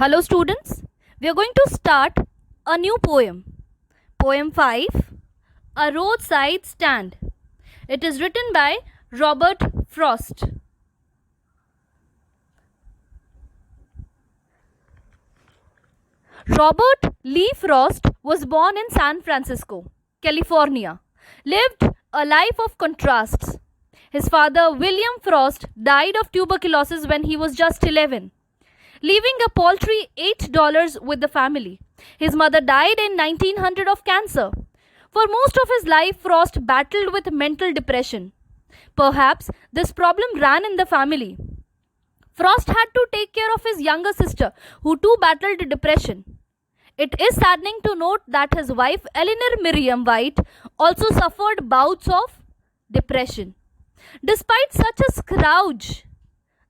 Hello students, we are going to start a new poem. Poem 5, A Roadside Stand. It is written by Robert Frost. Robert Lee Frost was born in San Francisco, California. Lived a life of contrasts. His father, William Frost, died of tuberculosis when he was just 11, leaving a paltry $8 with the family. His mother died in 1900 of cancer. For most of his life, Frost battled with mental depression. Perhaps this problem ran in the family. Frost had to take care of his younger sister, who too battled depression. It is saddening to note that his wife, Eleanor Miriam White, also suffered bouts of depression. Despite such a scourge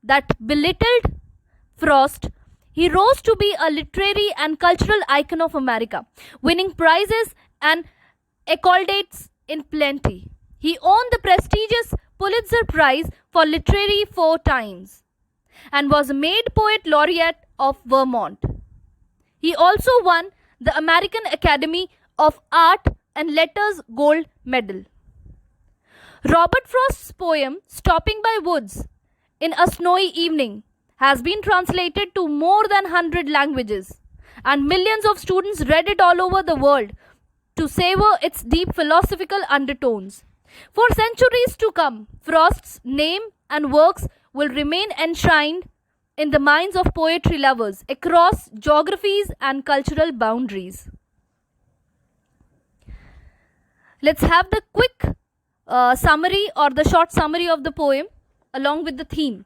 that belittled Frost, he rose to be a literary and cultural icon of America, winning prizes and accolades in plenty. He won the prestigious Pulitzer Prize for Literature 4 times and was made Poet Laureate of Vermont. He also won the American Academy of Art and Letters Gold Medal. Robert Frost's poem, Stopping by Woods in a Snowy Evening, has been translated to more than 100 languages, and millions of students read it all over the world to savor its deep philosophical undertones. For centuries to come, Frost's name and works will remain enshrined in the minds of poetry lovers across geographies and cultural boundaries. Let's have the quick summary or the short summary of the poem along with the theme.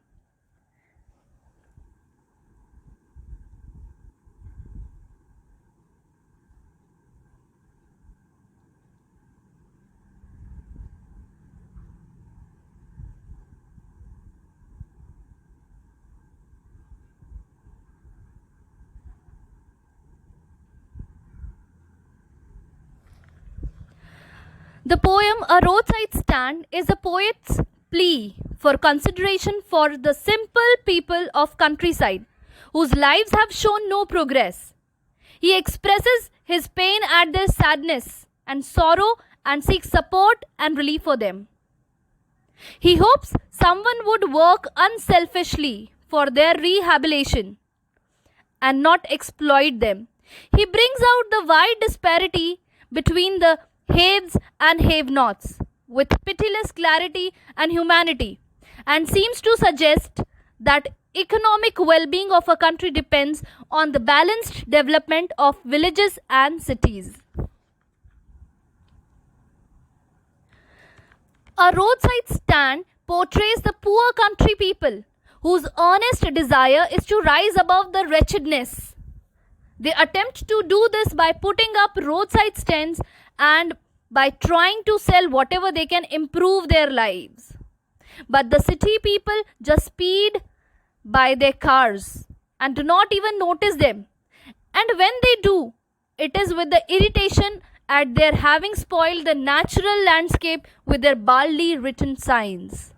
The poem A Roadside Stand is a poet's plea for consideration for the simple people of countryside whose lives have shown no progress. He expresses his pain at their sadness and sorrow and seeks support and relief for them. He hopes someone would work unselfishly for their rehabilitation and not exploit them. He brings out the wide disparity between the haves and have-nots with pitiless clarity and humanity, and seems to suggest that economic well-being of a country depends on the balanced development of villages and cities. A Roadside Stand portrays the poor country people whose earnest desire is to rise above the wretchedness. They attempt to do this by putting up roadside stands and by trying to sell whatever they can improve their lives. But the city people just speed by their cars and do not even notice them. And when they do, it is with the irritation at their having spoiled the natural landscape with their baldly written signs.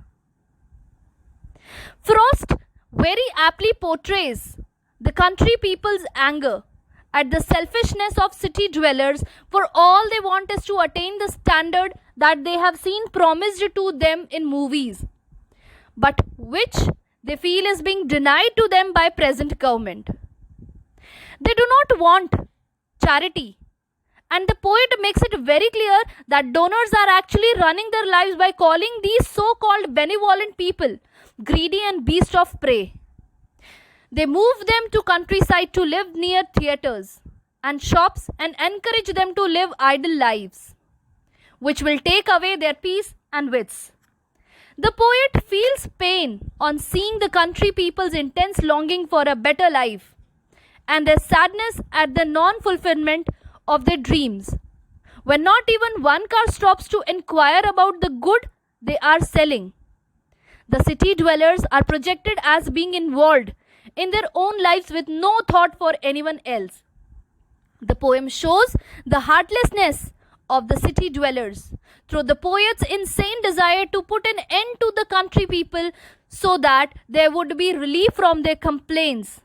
Frost very aptly portrays the country people's anger at the selfishness of city dwellers, for all they want is to attain the standard that they have seen promised to them in movies, but which they feel is being denied to them by present government. They do not want charity, and the poet makes it very clear that donors are actually running their lives by calling these so-called benevolent people greedy and beasts of prey. They move them to countryside to live near theatres and shops and encourage them to live idle lives, which will take away their peace and wits. The poet feels pain on seeing the country people's intense longing for a better life and their sadness at the non-fulfillment of their dreams, when not even one car stops to inquire about the good they are selling. The city dwellers are projected as being involved in their own lives with no thought for anyone else. The poem shows the heartlessness of the city dwellers through the poet's insane desire to put an end to the country people so that there would be relief from their complaints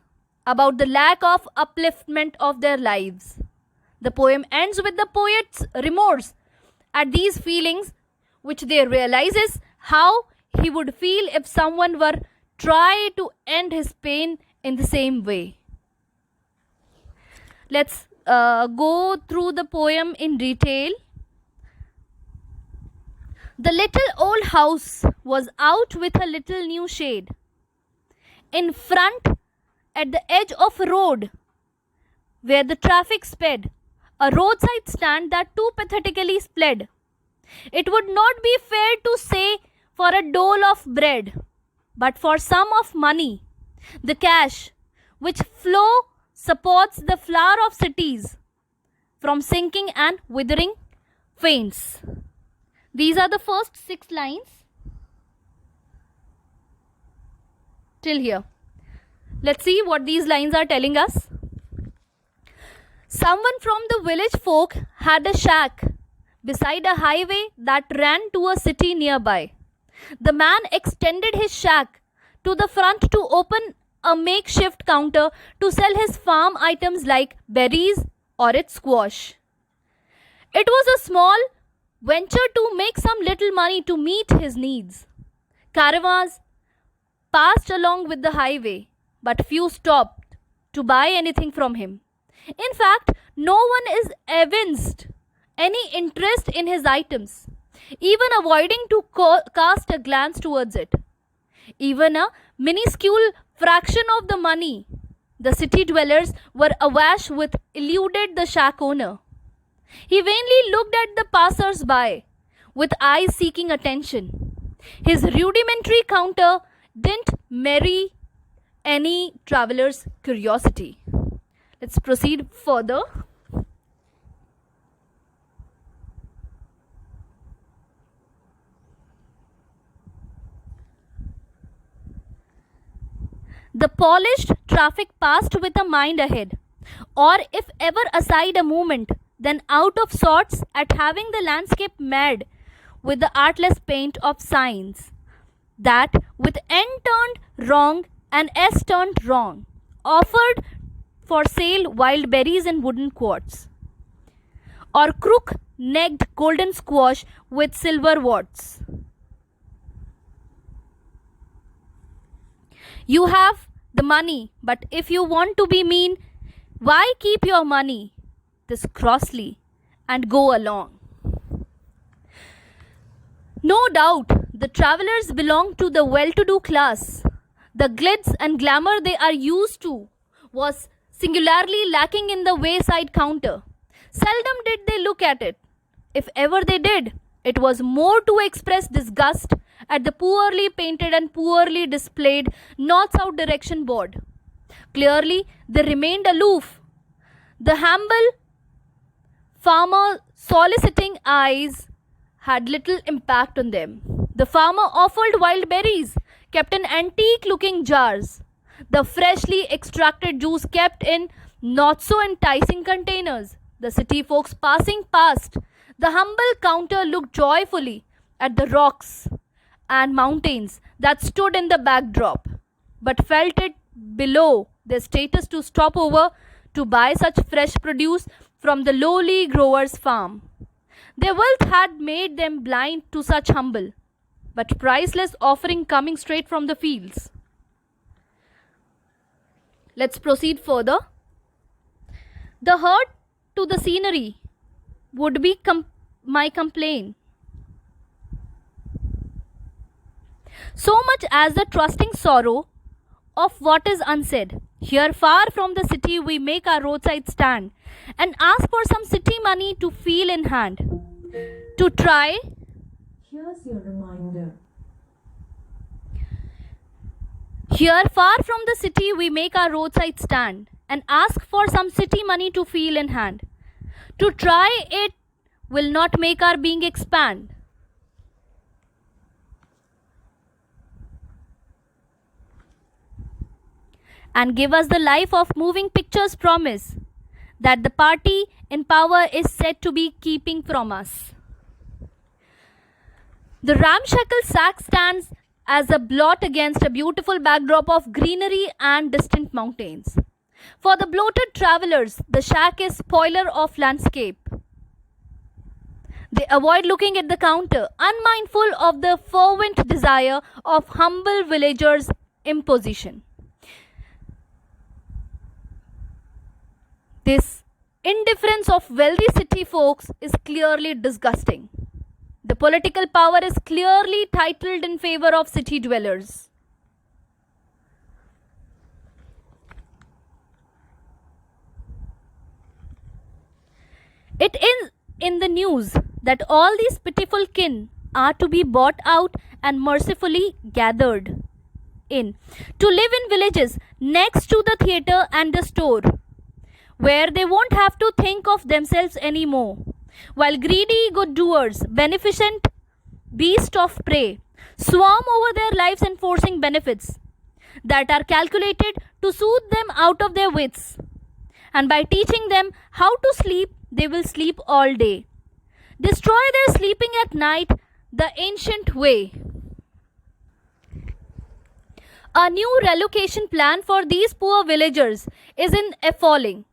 about the lack of upliftment of their lives. The poem ends with the poet's remorse at these feelings, which they realizes how he would feel if someone were try to end his pain in the same way. Let's go through the poem in detail. The little old house was out with a little new shade. In front, at the edge of a road where the traffic sped, a roadside stand that too pathetically spread. It would not be fair to say for a dole of bread, but for sum of money, the cash which flow supports the flower of cities from sinking and withering faints. These are the first 6 lines till here. Let's see what these lines are telling us. Someone from the village folk had a shack beside a highway that ran to a city nearby. The man extended his shack to the front to open a makeshift counter to sell his farm items like berries or its squash. It was a small venture to make some little money to meet his needs. Caravans passed along with the highway, but few stopped to buy anything from him. In fact, no one is evinced any interest in his items, even avoiding to cast a glance towards it. Even a minuscule fraction of the money the city dwellers were awash with eluded the shack owner. He vainly looked at the passers-by with eyes seeking attention. His rudimentary counter didn't marry any traveler's curiosity. Let's proceed further. The polished traffic passed with a mind ahead, or if ever aside a moment, then out of sorts at having the landscape mad with the artless paint of signs, that with N turned wrong and S turned wrong, offered for sale wild berries and wooden quartz, or crook-necked golden squash with silver warts. You have the money, but if you want to be mean, why keep your money this crossly and go along? No doubt the travelers belong to the well-to-do class. The glitz and glamour they are used to was singularly lacking in the wayside counter. Seldom did they look at it. If ever they did, it was more to express disgust at the poorly painted and poorly displayed north-south direction board. Clearly, they remained aloof. The humble farmer soliciting eyes had little impact on them. The farmer offered wild berries, kept in antique-looking jars. The freshly extracted juice kept in not-so-enticing containers. The city folks passing past the humble counter looked joyfully at the rocks and mountains that stood in the backdrop, but felt it below their status to stop over to buy such fresh produce from the lowly grower's farm. Their wealth had made them blind to such humble but priceless offering coming straight from the fields. Let's proceed further. The hurt to the scenery would be my complaint. So much as the trusting sorrow of what is unsaid. Here far from the city we make our roadside stand and ask for some city money to feel in hand. To try. Here's your reminder. Here far from the city we make our roadside stand and ask for some city money to feel in hand. To try it will not make our being expand. And give us the life of moving pictures promise that the party in power is said to be keeping from us. The ramshackle sack stands as a blot against a beautiful backdrop of greenery and distant mountains. For the bloated travelers, the shack is spoiler of landscape. They avoid looking at the counter, unmindful of the fervent desire of humble villagers' imposition. This indifference of wealthy city folks is clearly disgusting. The political power is clearly titled in favor of city dwellers. It is in the news that all these pitiful kin are to be bought out and mercifully gathered in to live in villages next to the theatre and the store, where they won't have to think of themselves anymore, while greedy good doers, beneficent beasts of prey, swarm over their lives enforcing benefits that are calculated to soothe them out of their wits. And by teaching them how to sleep, they will sleep all day. Destroy their sleeping at night the ancient way. A new relocation plan for these poor villagers is in falling.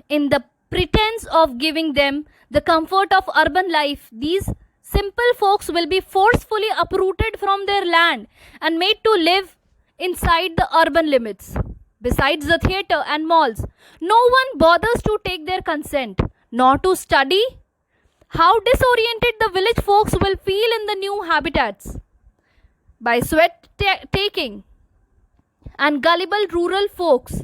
In the pretense of giving them the comfort of urban life, these simple folks will be forcefully uprooted from their land and made to live inside the urban limits. Besides the theatre and malls, no one bothers to take their consent, nor to study how disoriented the village folks will feel in the new habitats. By sweat taking and gullible rural folks,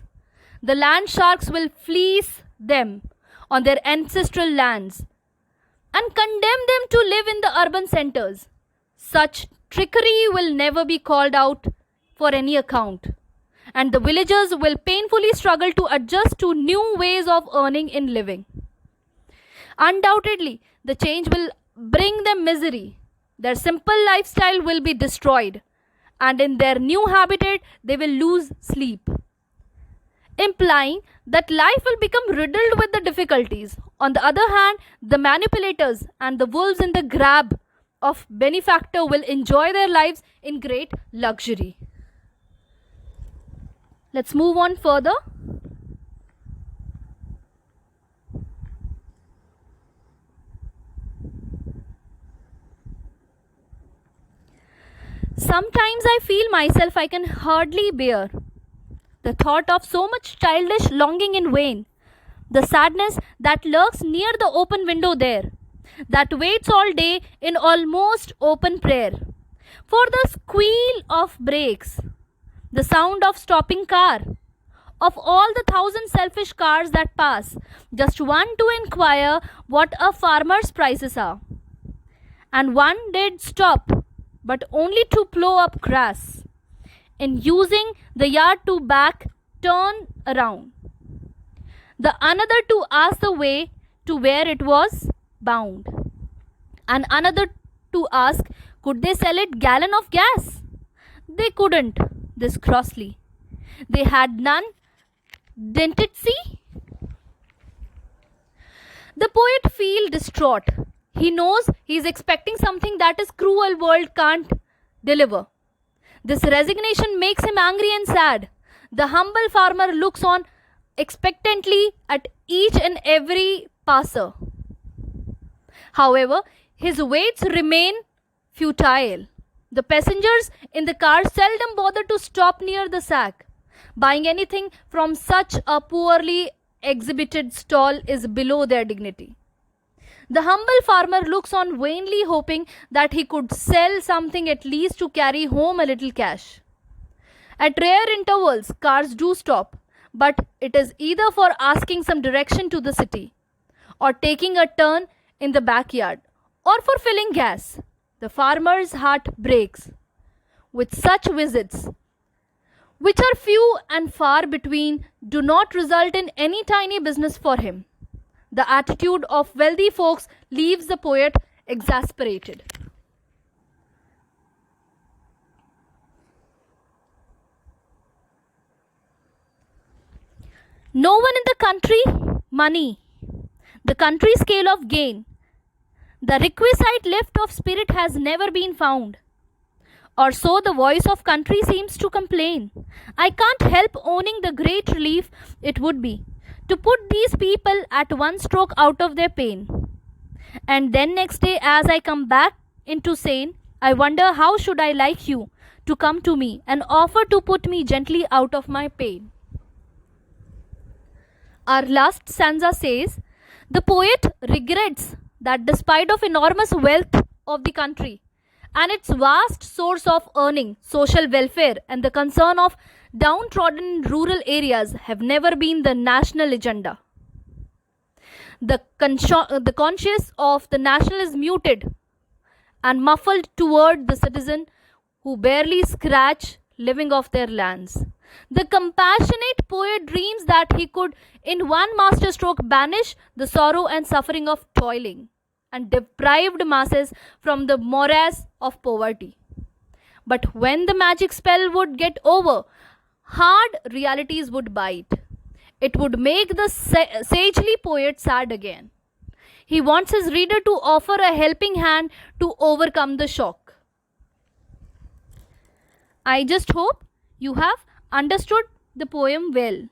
the land sharks will fleece them on their ancestral lands and condemn them to live in the urban centers. Such trickery will never be called out for any account, and the villagers will painfully struggle to adjust to new ways of earning in living. Undoubtedly, the change will bring them misery. Their simple lifestyle will be destroyed, and in their new habitat, they will lose sleep, implying that life will become riddled with the difficulties. On the other hand, the manipulators and the wolves in the grab of benefactor will enjoy their lives in great luxury. Let's move on further. Sometimes I feel myself I can hardly bear the thought of so much childish longing in vain, the sadness that lurks near the open window there, that waits all day in almost open prayer for the squeal of brakes, the sound of stopping car, of all the thousand selfish cars that pass, just one to inquire what a farmer's prices are. And one did stop, but only to plow up grass, in using the yard to back turn around. The another to ask the way to where it was bound, and another to ask could they sell it gallon of gas. They couldn't, this crossly. They had none, didn't it see? The poet feel distraught. He knows he is expecting something that his cruel world can't deliver. This resignation makes him angry and sad. The humble farmer looks on expectantly at each and every passer. However, his waits remain futile. The passengers in the car seldom bother to stop near the sack. Buying anything from such a poorly exhibited stall is below their dignity. The humble farmer looks on vainly hoping that he could sell something at least to carry home a little cash. At rare intervals, cars do stop, but it is either for asking some direction to the city, or taking a turn in the backyard, or for filling gas. The farmer's heart breaks with such visits, which are few and far between, do not result in any tiny business for him. The attitude of wealthy folks leaves the poet exasperated. No one in the country, money, the country scale of gain, the requisite lift of spirit has never been found. Or so the voice of country seems to complain. I can't help owning the great relief it would be to put these people at one stroke out of their pain. And then next day, as I come back into sane, I wonder how should I like you to come to me and offer to put me gently out of my pain. Our last stanza says, the poet regrets that despite of enormous wealth of the country and its vast source of earning, social welfare and the concern of downtrodden rural areas have never been the national agenda. The conscience of the national is muted and muffled toward the citizen who barely scratch living off their lands. The compassionate poet dreams that he could, in one masterstroke, banish the sorrow and suffering of toiling and deprived masses from the morass of poverty. But when the magic spell would get over, hard realities would bite. It would make the sagely poet sad again. He wants his reader to offer a helping hand to overcome the shock. I just hope you have understood the poem well.